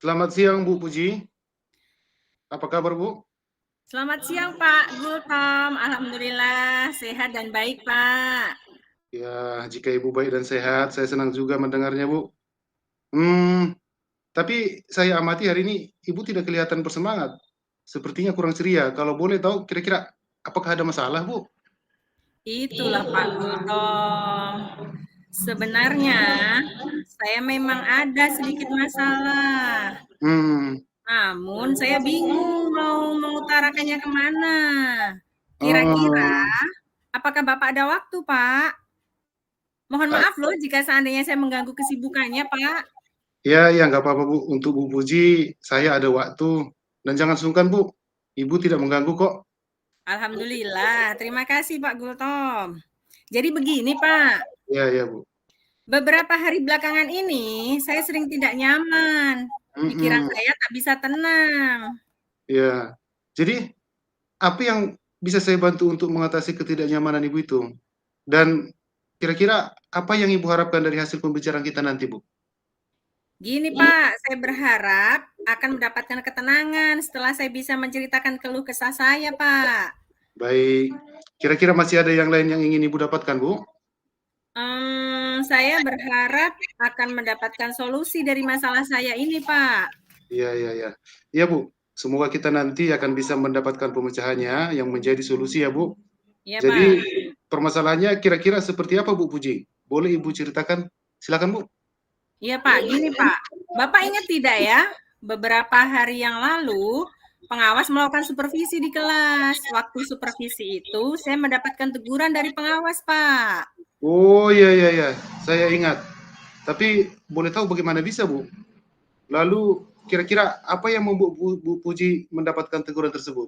Selamat siang Bu Puji. Apa kabar Bu? Selamat siang Pak Gultom, alhamdulillah sehat dan baik Pak. Ya, jika Ibu baik dan sehat, saya senang juga mendengarnya Bu. Hmm, tapi saya amati hari ini Ibu tidak kelihatan bersemangat. Sepertinya kurang ceria. Kalau boleh tahu kira-kira apakah ada masalah Bu? Itulah Pak Gultom. Sebenarnya saya memang ada sedikit masalah, Hmm, namun saya bingung mau mengutarakannya kemana. Kira-kira, oh, apakah Bapak ada waktu Pak? Mohon ah, maaf loh jika seandainya saya mengganggu kesibukannya Pak. ya, nggak apa-apa Bu. Untuk Bu Puji, saya ada waktu. Dan jangan sungkan Bu, Ibu tidak mengganggu kok. Alhamdulillah, terima kasih Pak Gultom. Jadi begini Pak, Ya, Bu. beberapa hari belakangan ini, saya sering tidak nyaman. Pikiran Mm-mm, saya tak bisa tenang. ya. Jadi apa yang bisa saya bantu untuk mengatasi ketidaknyamanan Ibu itu? Dan kira-kira apa yang Ibu harapkan dari hasil pembicaraan kita nanti, Bu? Gini Pak, saya berharap akan mendapatkan ketenangan setelah saya bisa menceritakan keluh kesah saya, Pak. Baik. Kira-kira masih ada yang lain yang ingin Ibu dapatkan, Bu? Saya berharap akan mendapatkan solusi dari masalah saya ini, Pak. Iya. Iya, Bu. Semoga kita nanti akan bisa mendapatkan pemecahannya yang menjadi solusi ya, Bu. Iya, Jadi Pak. permasalahannya kira-kira seperti apa, Bu Puji? Boleh Ibu ceritakan? Silakan, Bu. Iya, Pak. Gini, Pak. Bapak ingat tidak ya, beberapa hari yang lalu pengawas melakukan supervisi di kelas. Waktu supervisi itu, saya mendapatkan teguran dari pengawas, Pak. Oh, iya. Saya ingat. Tapi boleh tahu bagaimana bisa, Bu? Lalu kira-kira apa yang membuat Bu Puji mendapatkan teguran tersebut?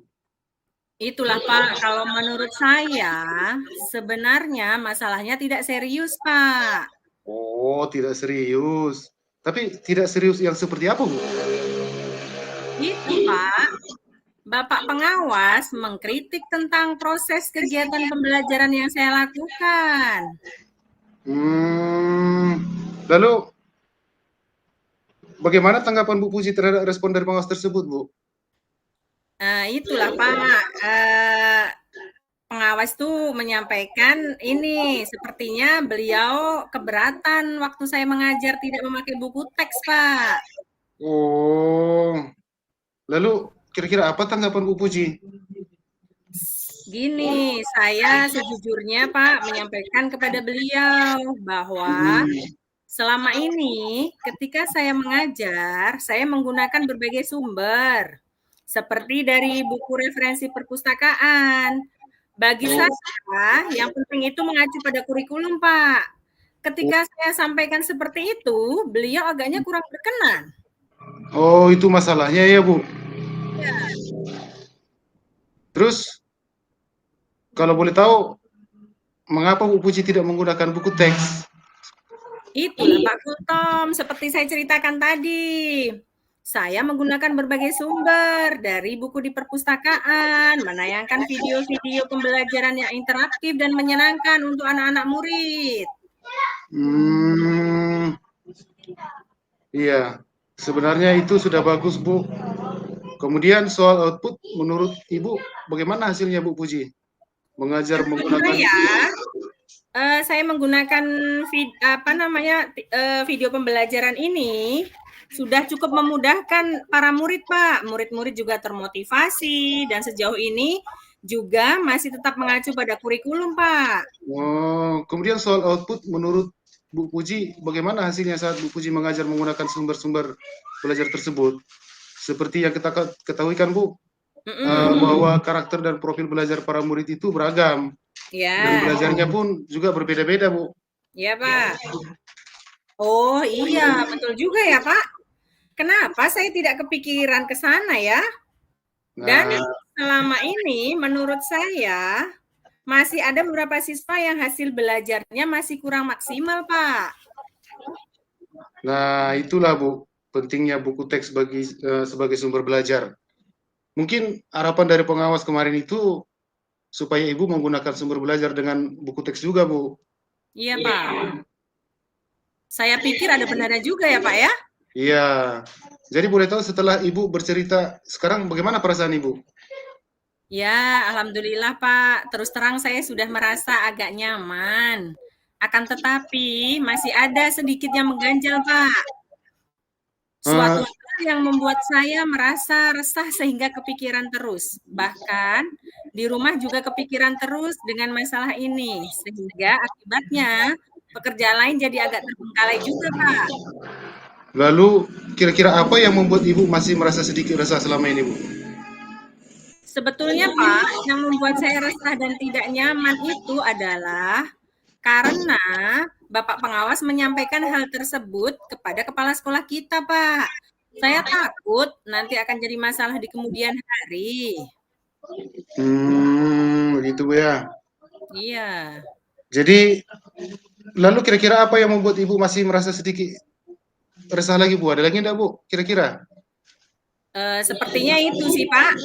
Itulah, Pak, kalau menurut saya, sebenarnya masalahnya tidak serius, Pak. Oh, tidak serius. Tapi tidak serius yang seperti apa, Bu? Itu, Pak, Bapak pengawas mengkritik tentang proses kegiatan pembelajaran yang saya lakukan. Hmm, lalu bagaimana tanggapan Bu Puji terhadap respon dari pengawas tersebut, Bu? Nah, itulah, Pak, pengawas tuh menyampaikan ini, sepertinya beliau keberatan waktu saya mengajar tidak memakai buku teks, Pak. Oh, lalu kira-kira apa tanggapan Bu Puji? Gini, saya sejujurnya Pak menyampaikan kepada beliau bahwa Hmm. selama ini ketika saya mengajar, saya menggunakan berbagai sumber seperti dari buku referensi perpustakaan. Bagi saya, yang penting itu mengacu pada kurikulum, Pak. Ketika saya sampaikan seperti itu, beliau agaknya kurang berkenan. Oh, itu masalahnya ya, Bu. Ya, Terus kalau boleh tahu, mengapa Bu Puji tidak menggunakan buku teks? itulah Pak Kultom, seperti saya ceritakan tadi. Saya menggunakan berbagai sumber dari buku di perpustakaan, menayangkan video-video pembelajaran yang interaktif dan menyenangkan untuk anak-anak murid. Hmm, iya. Sebenarnya itu sudah bagus, Bu. Kemudian soal output, menurut Ibu, bagaimana hasilnya, Bu Puji? Mengajar Menurut menggunakan saya menggunakan video pembelajaran ini sudah cukup memudahkan para murid, Pak. Murid-murid juga termotivasi dan sejauh ini juga masih tetap mengacu pada kurikulum, Pak. oh, kemudian soal output, menurut Bu Puji, bagaimana hasilnya saat Bu Puji mengajar menggunakan sumber-sumber belajar tersebut? Seperti yang kita ketahui kan, Bu, bahwa karakter dan profil belajar para murid itu beragam. Dan Ya, belajarnya pun juga berbeda-beda, Bu. ya, Pak. Oh iya, betul juga ya, Pak. Kenapa saya tidak kepikiran ke sana ya? Dan Nah, selama ini menurut saya masih ada beberapa siswa yang hasil belajarnya masih kurang maksimal, Pak. nah, itulah Bu, pentingnya buku teks sebagai sumber belajar. Mungkin harapan dari pengawas kemarin itu supaya Ibu menggunakan sumber belajar dengan buku teks juga, Bu. Iya, Pak. Saya pikir ada benarnya juga ya, Pak ya. Iya. Jadi boleh tahu setelah Ibu bercerita sekarang bagaimana perasaan Ibu? Ya, alhamdulillah Pak. Terus terang saya sudah merasa agak nyaman. Akan tetapi masih ada sedikit yang mengganjal Pak. Suatu Eee, hal yang membuat saya merasa resah sehingga kepikiran terus. Bahkan di rumah juga kepikiran terus dengan masalah ini. Sehingga akibatnya pekerjaan lain jadi agak terbengkalai juga Pak. lalu kira-kira apa yang membuat Ibu masih merasa sedikit resah selama ini, Bu? Sebetulnya Pak, yang membuat saya resah dan tidak nyaman itu adalah karena Bapak pengawas menyampaikan hal tersebut kepada kepala sekolah kita, Pak. Saya takut nanti akan jadi masalah di kemudian hari. Begitu, Bu, ya. Iya. Jadi, lalu kira-kira apa yang membuat Ibu masih merasa sedikit resah lagi, Bu? Ada lagi enggak, Bu, kira-kira? Sepertinya itu sih, Pak.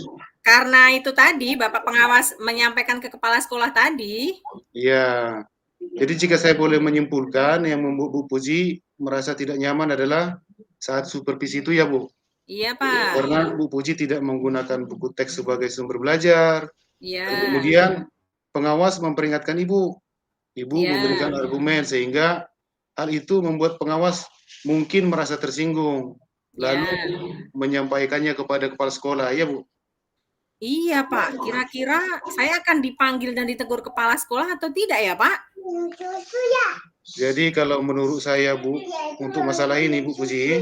Karena itu tadi Bapak pengawas menyampaikan ke kepala sekolah tadi. Iya. Jadi jika saya boleh menyimpulkan yang membuat Bu Puji merasa tidak nyaman adalah saat supervisi itu ya, Bu? Iya, Pak. Karena Bu Puji tidak menggunakan buku teks sebagai sumber belajar, Iya. kemudian pengawas memperingatkan Ibu, Ibu Iya. memberikan argumen sehingga hal itu membuat pengawas mungkin merasa tersinggung, lalu Iya. menyampaikannya kepada kepala sekolah, ya, Bu? Iya, Pak. Kira-kira saya akan dipanggil dan ditegur kepala sekolah atau tidak ya, Pak? Jadi kalau menurut saya, Bu, untuk masalah ini, Bu Puji,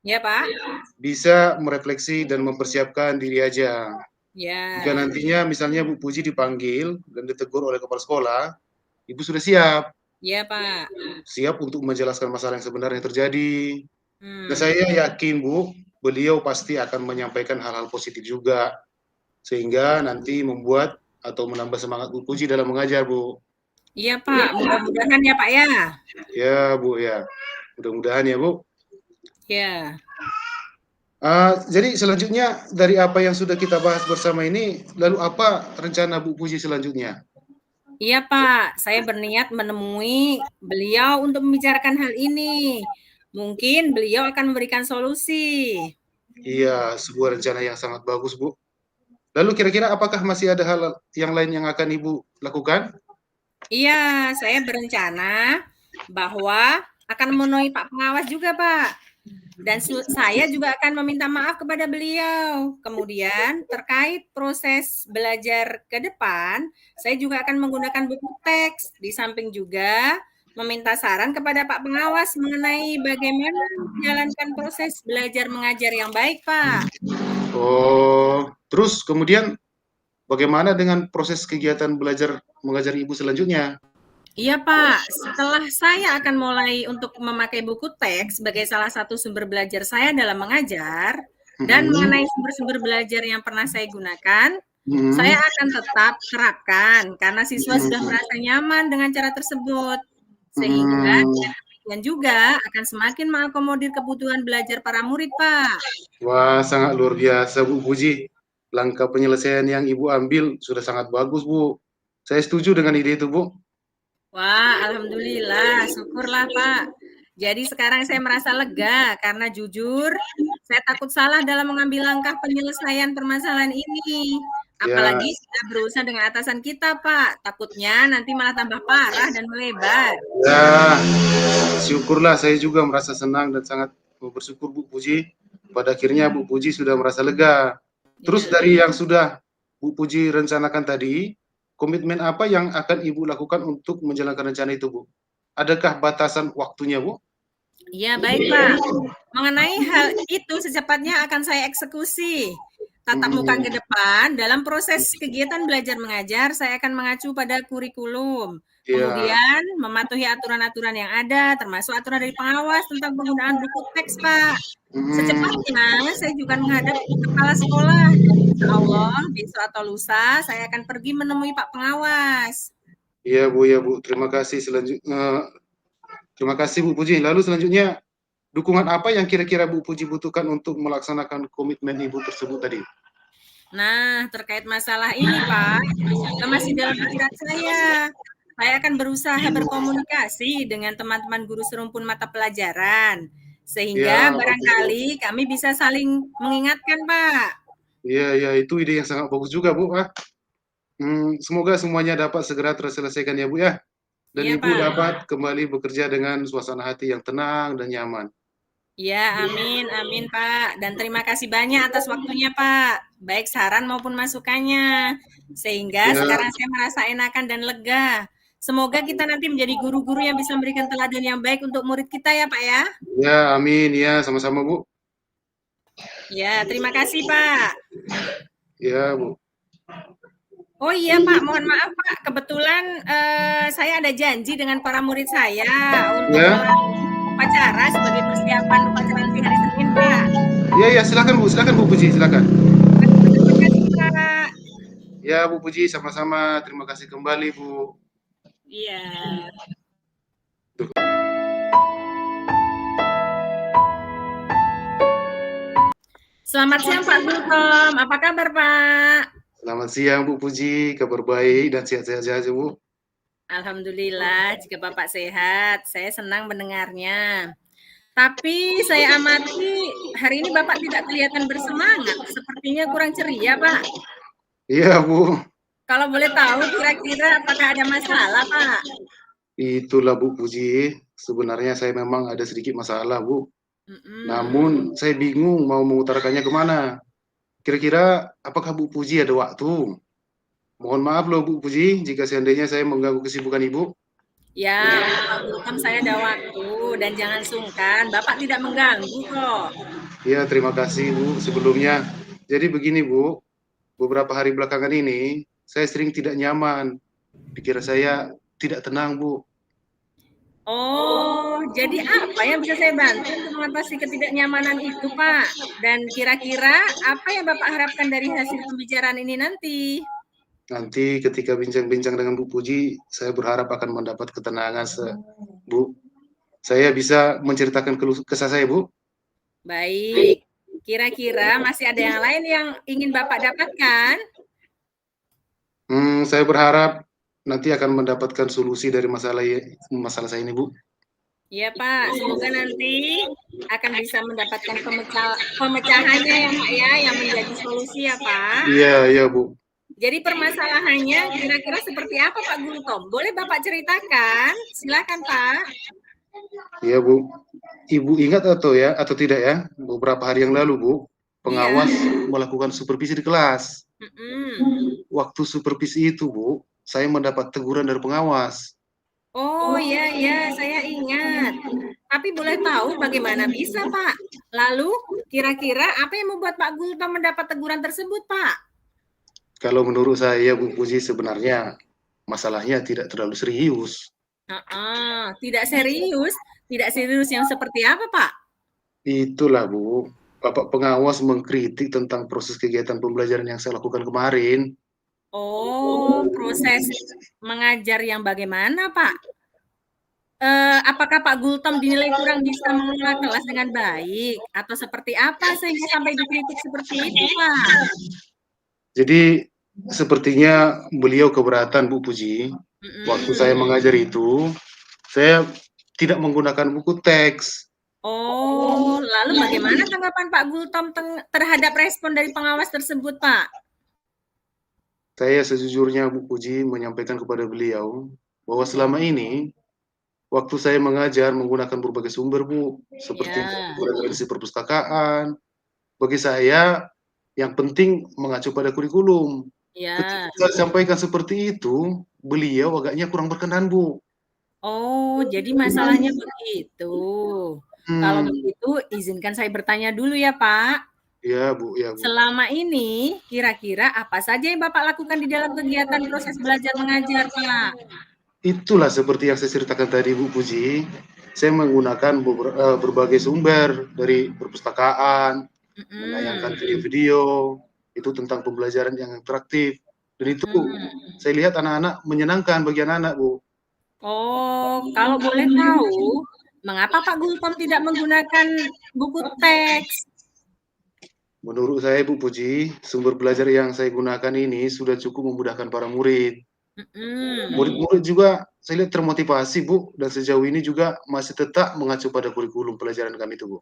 Ya, Pak. bisa merefleksi dan mempersiapkan diri aja. Jika Ya. nantinya misalnya Bu Puji dipanggil dan ditegur oleh kepala sekolah, Ibu sudah siap, Ya, Pak. siap untuk menjelaskan masalah yang sebenarnya terjadi. Dan Hmm. saya yakin, Bu, beliau pasti akan menyampaikan hal-hal positif juga, sehingga nanti membuat atau menambah semangat Bu Puji dalam mengajar, Bu. Iya, Pak. Mudah-mudahan ya, Pak ya. Ya, Bu, ya. Mudah-mudahan ya, Bu. Ya. Jadi selanjutnya dari apa yang sudah kita bahas bersama ini, lalu apa rencana Bu Puji selanjutnya? Iya, Pak. Saya berniat menemui beliau untuk membicarakan hal ini. Mungkin beliau akan memberikan solusi. Iya, sebuah rencana yang sangat bagus, Bu. Lalu kira-kira apakah masih ada hal yang lain yang akan Ibu lakukan? Iya, saya berencana bahwa akan memenuhi Pak pengawas juga, Pak. Dan saya juga akan meminta maaf kepada beliau. Kemudian terkait proses belajar ke depan, saya juga akan menggunakan buku teks. Di samping juga meminta saran kepada Pak pengawas mengenai bagaimana menjalankan proses belajar mengajar yang baik, Pak. Oh, terus kemudian bagaimana dengan proses kegiatan belajar mengajar Ibu selanjutnya? Iya, Pak. Setelah saya akan mulai untuk memakai buku teks sebagai salah satu sumber belajar saya dalam mengajar dan Mhm, mengenai sumber-sumber belajar yang pernah saya gunakan, saya mhm, akan tetap terapkan karena siswa sudah mhm, merasa nyaman dengan cara tersebut. Sehingga mhm. dengan demikian juga akan semakin mengakomodir kebutuhan belajar para murid, Pak. Wah, sangat luar biasa, Bu Puji. Langkah penyelesaian yang Ibu ambil sudah sangat bagus, Bu. Saya setuju dengan ide itu, Bu. Wah, alhamdulillah, syukurlah Pak. Jadi sekarang saya merasa lega karena jujur saya takut salah dalam mengambil langkah penyelesaian permasalahan ini. Ya, Apalagi sudah berurusan dengan atasan kita, Pak. Takutnya nanti malah tambah parah dan melebar. ya, syukurlah saya juga merasa senang dan sangat bersyukur Bu Puji. Pada akhirnya Bu Puji sudah merasa lega. Terus Ya. dari yang sudah Bu Puji rencanakan tadi, komitmen apa yang akan Ibu lakukan untuk menjalankan rencana itu, Bu? Adakah batasan waktunya, Bu? Iya, baik, Pak. Mengenai hal itu secepatnya akan saya eksekusi. Tatap muka ke Mhm, depan, dalam proses kegiatan belajar mengajar, saya akan mengacu pada kurikulum. iya, Kemudian mematuhi aturan-aturan yang ada, termasuk aturan dari pengawas tentang penggunaan buku teks, Pak. mhm. Secepatnya saya juga menghadap kepala sekolah dan insya Allah besok atau lusa saya akan pergi menemui Pak pengawas. Iya, Bu, ya, Bu. Terima kasih terima kasih Bu Puji. Lalu selanjutnya, dukungan apa yang kira-kira Bu Puji butuhkan untuk melaksanakan komitmen Ibu tersebut tadi? Nah, terkait masalah ini, Pak, juga masih dalam pikiran saya. Saya akan berusaha berkomunikasi dengan teman-teman guru serumpun mata pelajaran Sehingga Ya, betul, Bu. barangkali kami bisa saling mengingatkan, Pak. Iya, iya, itu ide yang sangat bagus juga, Bu, ah. Semoga semuanya dapat segera terselesaikan ya, Bu, ya. Dan Iya, Ibu Pak. dapat kembali bekerja dengan suasana hati yang tenang dan nyaman. Ya, amin, amin, Pak. Dan terima kasih banyak atas waktunya, Pak. Baik saran maupun masukannya. Sehingga Ya, sekarang saya merasa enakan dan lega. Semoga kita nanti menjadi guru-guru yang bisa memberikan teladan yang baik untuk murid kita ya, Pak ya. ya, amin, ya, sama-sama, Bu. Ya, terima kasih, Pak. Ya, Bu. Oh iya, Pak, mohon maaf, Pak. Kebetulan saya ada janji dengan para murid saya untuk Ya, melakukan upacara sebagai persiapan upacara nanti hari Senin, Pak. ya, ya, silakan Bu Puji, silakan. Terima kasih, Pak. Ya, Bu Puji, sama-sama. Terima kasih kembali, Bu. Iya. Selamat siang Pak Gultom, apa kabar Pak? Selamat siang, Bu Puji. Kabar baik dan sehat-sehat saja, Bu. Alhamdulillah, jika Bapak sehat, saya senang mendengarnya. Tapi saya amati hari ini Bapak tidak kelihatan bersemangat, sepertinya kurang ceria Pak. Iya, Bu. Kalau boleh tahu kira-kira apakah ada masalah Pak? Itulah Bu Puji. Sebenarnya saya memang ada sedikit masalah, Bu. Mm-mm. Namun saya bingung mau mengutarakannya kemana. Kira-kira apakah Bu Puji ada waktu? Mohon maaf loh Bu Puji, jika seandainya saya mengganggu kesibukan Ibu. Ya, untuk Pak Gultom saya ada waktu dan jangan sungkan, Bapak tidak mengganggu kok. Ya, terima kasih Bu sebelumnya. Jadi begini Bu, beberapa hari belakangan ini saya sering tidak nyaman. Pikiran saya tidak tenang Bu. Oh, jadi apa yang bisa saya bantu untuk mengatasi ketidaknyamanan itu, Pak? Dan kira-kira apa yang Bapak harapkan dari hasil pembicaraan ini nanti? Nanti ketika bincang-bincang dengan Bu Puji, saya berharap akan mendapat ketenangan, Bu. Saya bisa menceritakan keluh kesah saya, Bu. Baik, kira-kira masih ada yang lain yang ingin Bapak dapatkan? Saya berharap nanti akan mendapatkan solusi dari masalah saya ini, Bu. Iya, Pak. Semoga nanti akan bisa mendapatkan pemecahannya ya, Pak ya, yang menjadi solusi ya, Pak. Iya, iya, Bu. Jadi permasalahannya kira-kira seperti apa Pak Gultom? Boleh Bapak ceritakan? Silakan Pak. Iya, Bu. Ibu ingat atau tidak ya, beberapa hari yang lalu, Bu, Iya. pengawas melakukan supervisi di kelas. Waktu supervisi itu, Bu, saya mendapat teguran dari pengawas. Oh ya ya, saya ingat. Tapi boleh tahu bagaimana bisa Pak? Lalu kira-kira apa yang membuat Pak Gultom mendapat teguran tersebut Pak? Kalau menurut saya, Bu Puji, sebenarnya masalahnya tidak terlalu serius. Tidak serius? Tidak serius yang seperti apa Pak? Itulah, Bu. Bapak pengawas mengkritik tentang proses kegiatan pembelajaran yang saya lakukan kemarin. Oh, proses mengajar yang bagaimana Pak? Apakah Pak Gultom dinilai kurang bisa mengelola kelas dengan baik? Atau seperti apa sehingga sampai dikritik seperti itu, Pak? Jadi, sepertinya beliau keberatan, Bu Puji. Waktu saya mengajar itu, saya tidak menggunakan buku teks. Oh, lalu bagaimana tanggapan Pak Gultom terhadap respon dari pengawas tersebut, Pak? Saya sejujurnya, Bu Puji, menyampaikan kepada beliau bahwa selama ini waktu saya mengajar menggunakan berbagai sumber, Bu, seperti Ya, referensi perpustakaan. Bagi saya, yang penting mengacu pada kurikulum. Ketika ya. saya sampaikan seperti itu, beliau agaknya kurang berkenan, Bu. Oh, jadi masalahnya begitu. Kalau Hmm, begitu, izinkan saya bertanya dulu ya, Pak. ya, Bu, ya, Bu. Selama ini, kira-kira apa saja yang Bapak lakukan di dalam kegiatan proses belajar mengajar, Pak? Itulah seperti yang saya ceritakan tadi, Bu Puji. Saya menggunakan berbagai sumber dari perpustakaan, menayangkan video-video itu tentang pembelajaran yang interaktif. Dan itu saya lihat anak-anak menyenangkan bagi anak-anak, Bu. Oh, kalau boleh tahu, mengapa Pak Gultom tidak menggunakan buku teks? Menurut saya, Bu Puji, sumber belajar yang saya gunakan ini sudah cukup memudahkan para murid. Mhm. Murid-murid juga saya lihat termotivasi, Bu, dan sejauh ini juga masih tetap mengacu pada kurikulum pelajaran kami itu, Bu.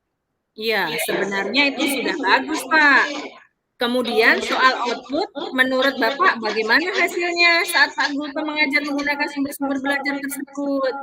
Iya, sebenarnya itu sudah bagus, Pak. Kemudian soal output, menurut Bapak bagaimana hasilnya saat Pak Gultom mengajar menggunakan sumber-sumber belajar tersebut?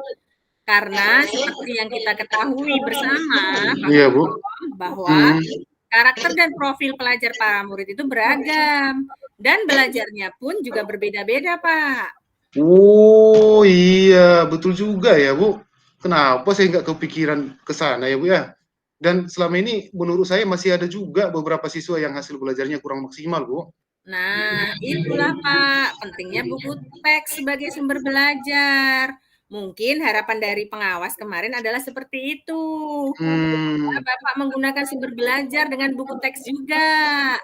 Karena seperti yang kita ketahui bersama, Pak Iya, Bu. Gultom, bahwa karakter dan profil pelajar para murid itu beragam dan belajarnya pun juga berbeda-beda, Pak. Oh, iya, betul juga ya, Bu. Kenapa saya nggak kepikiran ke sana ya, Bu, ya? Dan selama ini menurut saya masih ada juga beberapa siswa yang hasil belajarnya kurang maksimal, Bu. Nah, itulah Pak, pentingnya buku teks sebagai sumber belajar. Mungkin harapan dari pengawas kemarin adalah seperti itu. Bapak menggunakan sumber belajar dengan buku teks juga.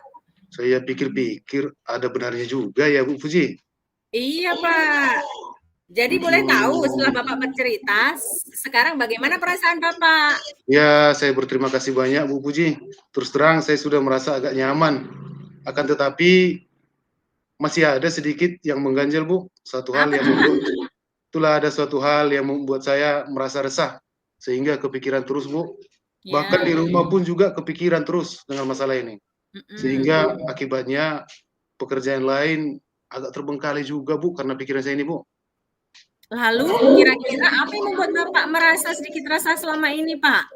Saya pikir-pikir ada benarnya juga ya, Bu Puji. Iya, Pak. Jadi boleh tahu setelah Bapak bercerita, sekarang bagaimana perasaan Bapak? Ya, saya berterima kasih banyak Bu Puji. Terus terang saya sudah merasa agak nyaman. Akan tetapi masih ada sedikit yang mengganjal, Bu. Satu hal Apa yang tuh, Pak? itulah ada suatu hal yang membuat saya merasa resah sehingga kepikiran terus, Bu. Bahkan Ya. di rumah pun juga kepikiran terus dengan masalah ini. Sehingga akibatnya pekerjaan lain agak terbengkalai juga, Bu, karena pikiran saya ini, Bu. Lalu kira-kira apa yang membuat Bapak merasa sedikit resah selama ini, Pak?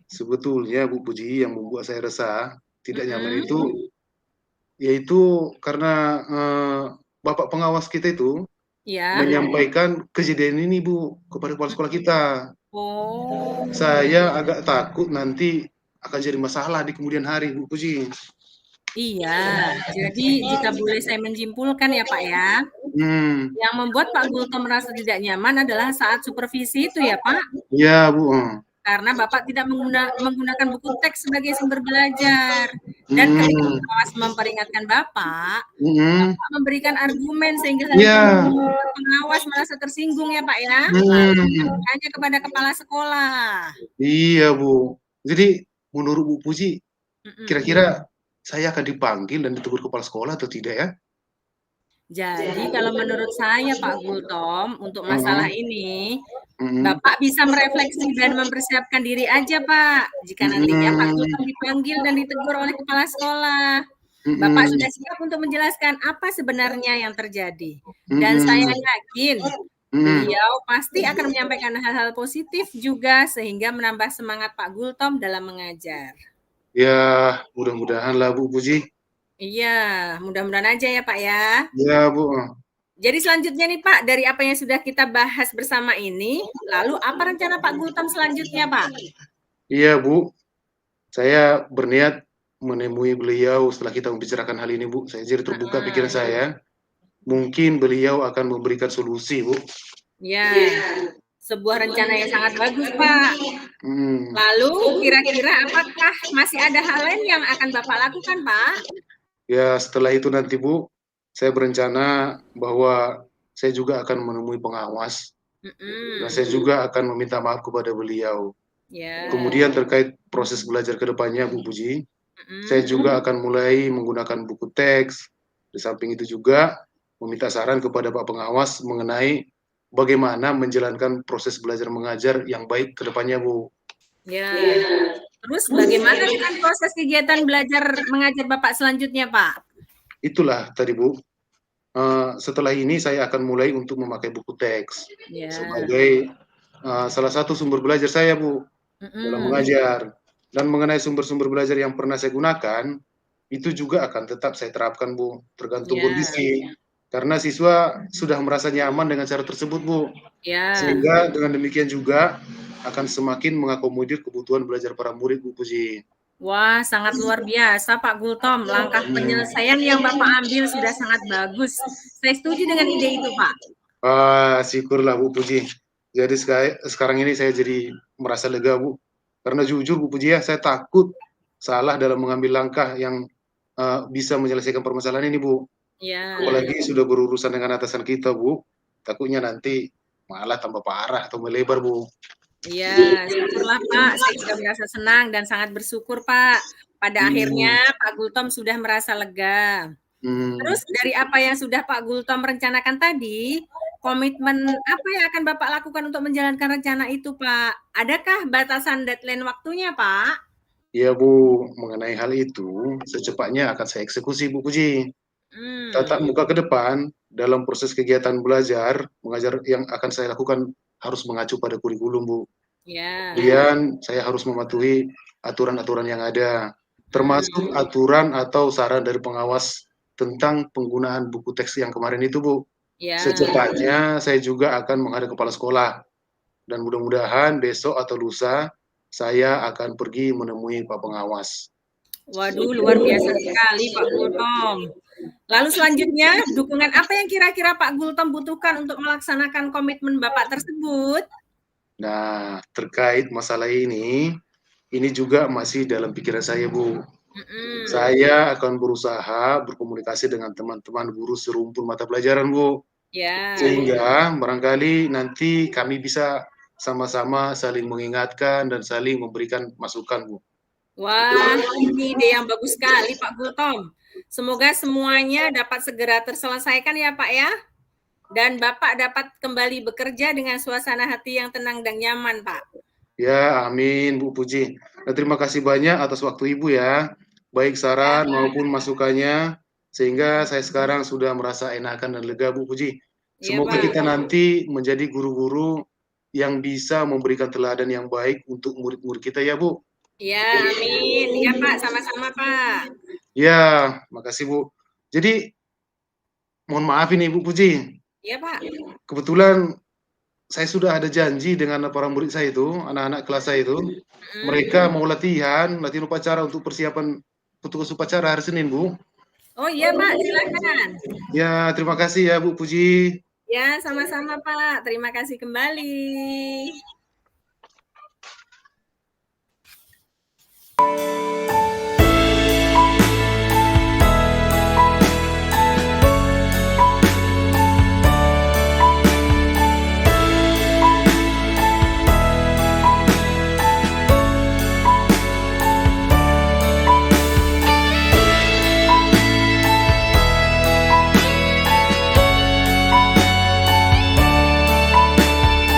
Sebetulnya Bu Puji yang membuat saya resah, tidak nyaman itu, yaitu karena Bapak pengawas kita itu Ya. menyampaikan kejadian ini Bu kepada kepala sekolah kita. Oh. Saya agak takut nanti akan jadi masalah di kemudian hari Bu Puji. Iya, jadi jika boleh saya menyimpulkan ya Pak ya, yang membuat Pak Gulto merasa tidak nyaman adalah saat supervisi itu ya Pak? Iya Bu. Karena Bapak tidak menggunakan buku teks sebagai sumber belajar. Dan ketika pengawas memperingatkan Bapak, Bapak memberikan argumen sehingga pengawas merasa tersinggung ya Pak ya, hanya kepada kepala sekolah. Iya Bu. Jadi menurut Bu Puji, kira-kira saya akan dipanggil dan ditegur kepala sekolah atau tidak ya? Jadi kalau menurut saya Pak Gultom, untuk masalah ini, Bapak bisa merefleksi dan mempersiapkan diri aja Pak. Jika nantinya Pak Gultom dipanggil dan ditegur oleh kepala sekolah, Bapak sudah siap untuk menjelaskan apa sebenarnya yang terjadi. Dan saya yakin beliau pasti akan menyampaikan hal-hal positif juga sehingga menambah semangat Pak Gultom dalam mengajar. Ya, mudah-mudahan lah Bu Puji. Iya, mudah-mudahan aja ya Pak ya. Ya Bu. Jadi selanjutnya nih Pak, dari apa yang sudah kita bahas bersama ini, lalu apa rencana Pak Gultom selanjutnya Pak? Iya Bu, saya berniat menemui beliau setelah kita membicarakan hal ini Bu. Saya jadi terbuka pikiran saya. Mungkin beliau akan memberikan solusi Bu. Ya, sebuah rencana yang sangat bagus Pak. Lalu kira-kira apakah masih ada hal lain yang akan Bapak lakukan Pak? Ya setelah itu nanti Bu, saya berencana bahwa saya juga akan menemui pengawas. Dan saya juga akan meminta maaf kepada beliau. Kemudian terkait proses belajar ke depannya Bu Puji, saya juga akan mulai menggunakan buku teks. Di samping itu juga meminta saran kepada Pak Pengawas mengenai bagaimana menjalankan proses belajar mengajar yang baik ke depannya Bu. Ya. Terus bagaimana dengan proses kegiatan belajar mengajar Bapak selanjutnya Pak? Itulah tadi Bu. Setelah ini saya akan mulai untuk memakai buku teks sebagai salah satu sumber belajar saya Bu dalam mengajar. Dan mengenai sumber-sumber belajar yang pernah saya gunakan, itu juga akan tetap saya terapkan Bu, tergantung kondisi. Karena siswa sudah merasa nyaman dengan cara tersebut Bu. Sehingga dengan demikian juga akan semakin mengakomodir kebutuhan belajar para murid Bu Puji. Wah, sangat luar biasa Pak Gultom. Langkah penyelesaian yang Bapak ambil sudah sangat bagus. Saya setuju dengan ide itu Pak. Syukurlah Bu Puji. Jadi sekarang ini saya jadi merasa lega Bu. Karena jujur Bu Puji ya, saya takut salah dalam mengambil langkah yang bisa menyelesaikan permasalahan ini Bu. Apalagi sudah berurusan dengan atasan kita Bu. Takutnya nanti malah tambah parah atau melebar Bu. Iya, syukurlah Pak. Saya juga merasa senang dan sangat bersyukur Pak. Pada akhirnya Pak Gultom sudah merasa lega. Terus dari apa yang sudah Pak Gultom rencanakan tadi, komitmen apa yang akan Bapak lakukan untuk menjalankan rencana itu, Pak? Adakah batasan deadline waktunya, Pak? Ya Bu, mengenai hal itu, secepatnya akan saya eksekusi Bu Puji. Tatap muka ke depan, dalam proses kegiatan belajar, mengajar yang akan saya lakukan harus mengacu pada kurikulum Bu. Ya. Kemudian saya harus mematuhi aturan-aturan yang ada, termasuk aturan atau saran dari pengawas tentang penggunaan buku teks yang kemarin itu Bu. Ya. Secepatnya saya juga akan menghadap kepala sekolah, dan mudah-mudahan besok atau lusa saya akan pergi menemui Pak Pengawas. Waduh, luar biasa sekali Pak Gultom. Lalu selanjutnya, dukungan apa yang kira-kira Pak Gultom butuhkan untuk melaksanakan komitmen Bapak tersebut? Nah, terkait masalah ini juga masih dalam pikiran saya, Bu. Saya akan berusaha berkomunikasi dengan teman-teman guru serumpun mata pelajaran, Bu. Ya. Sehingga barangkali nanti kami bisa sama-sama saling mengingatkan dan saling memberikan masukan, Bu. Wah, ini ide yang bagus sekali Pak Gultom. Semoga semuanya dapat segera terselesaikan ya Pak ya. Dan Bapak dapat kembali bekerja dengan suasana hati yang tenang dan nyaman, Pak. Ya, amin Bu Puji. Nah, terima kasih banyak atas waktu Ibu ya. Baik saran maupun masukannya, sehingga saya sekarang sudah merasa enakan dan lega Bu Puji. Iya, Semoga Pak. kita nanti menjadi guru-guru yang bisa memberikan teladan yang baik untuk murid-murid kita ya Bu. Ya, amin. Ya Pak, sama-sama Pak. Ya, makasih Bu. Jadi, mohon maaf ini Bu Puji. Iya Pak. Kebetulan saya sudah ada janji dengan para murid saya itu, anak-anak kelas saya itu. Mereka mau latihan upacara untuk persiapan petugas upacara hari Senin, Bu. Oh iya Pak, silakan. Ya, terima kasih ya Bu Puji. Ya, sama-sama Pak. Terima kasih kembali.